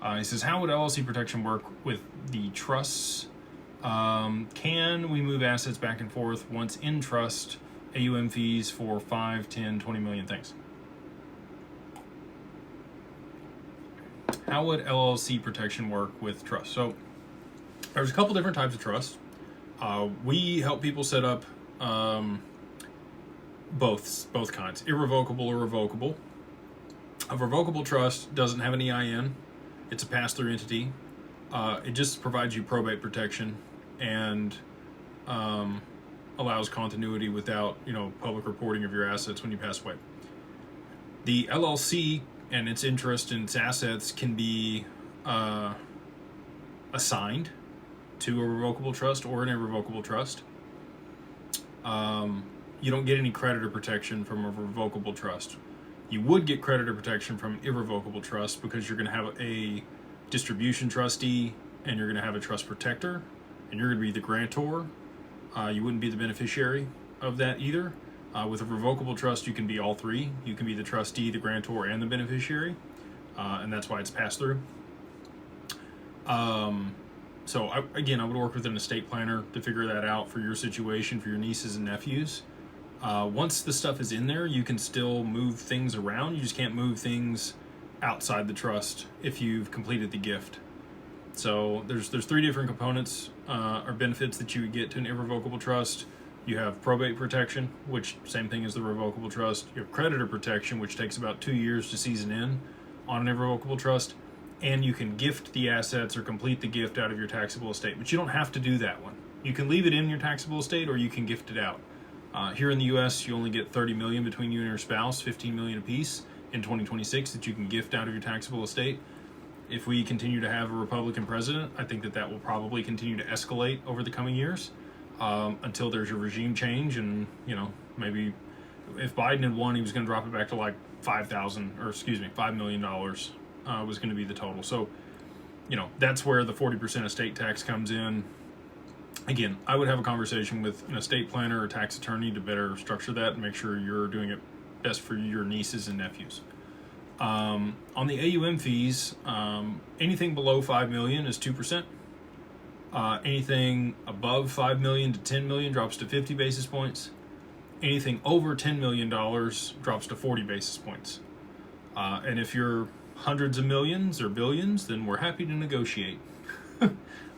He says, how would LLC protection work with the trusts? Can we move assets back and forth once in trust? AUM fees for 5, 10, 20 million things. How would LLC protection work with trust? So there's a couple different types of trust. We help people set up both kinds, irrevocable or revocable. A revocable trust doesn't have an EIN. It's a pass-through entity. It just provides you probate protection and allows continuity without, public reporting of your assets when you pass away. The LLC and its interest in its assets can be assigned to a revocable trust or an irrevocable trust. You don't get any creditor protection from a revocable trust. You would get creditor protection from irrevocable trust because you're going to have a distribution trustee and you're going to have a trust protector and you're going to be the grantor. You wouldn't be the beneficiary of that either. With a revocable trust, you can be all three. You can be the trustee, the grantor, and the beneficiary, and that's why it's passed through. So I would work with an estate planner to figure that out for your situation, for your nieces and nephews. Once the stuff is in there, you can still move things around. You just can't move things outside the trust if you've completed the gift. So there's 3 different components or benefits that you would get to an irrevocable trust. You have probate protection, which same thing as the revocable trust. You have creditor protection, which takes about 2 years to season in on an irrevocable trust. And you can gift the assets or complete the gift out of your taxable estate, but you don't have to do that one. You can leave it in your taxable estate or you can gift it out. Here in the US, you only get 30 million between you and your spouse, 15 million apiece in 2026 that you can gift out of your taxable estate. If we continue to have a Republican president, I think that will probably continue to escalate over the coming years until there's a regime change. And, maybe if Biden had won, he was going to drop it back to like $5 million was going to be the total. So, that's where the 40% estate tax comes in. Again, I would have a conversation with an estate planner or tax attorney to better structure that and make sure you're doing it best for your nieces and nephews. On the AUM fees, anything below 5 million is 2%. Anything above 5 million to 10 million drops to 50 basis points. Anything over $10 million drops to 40 basis points. And if you're hundreds of millions or billions, then we're happy to negotiate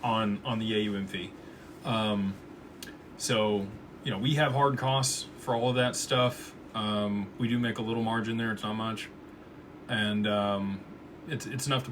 on the AUM fee. So, we have hard costs for all of that stuff. We do make a little margin there. It's not much. And it's enough to pay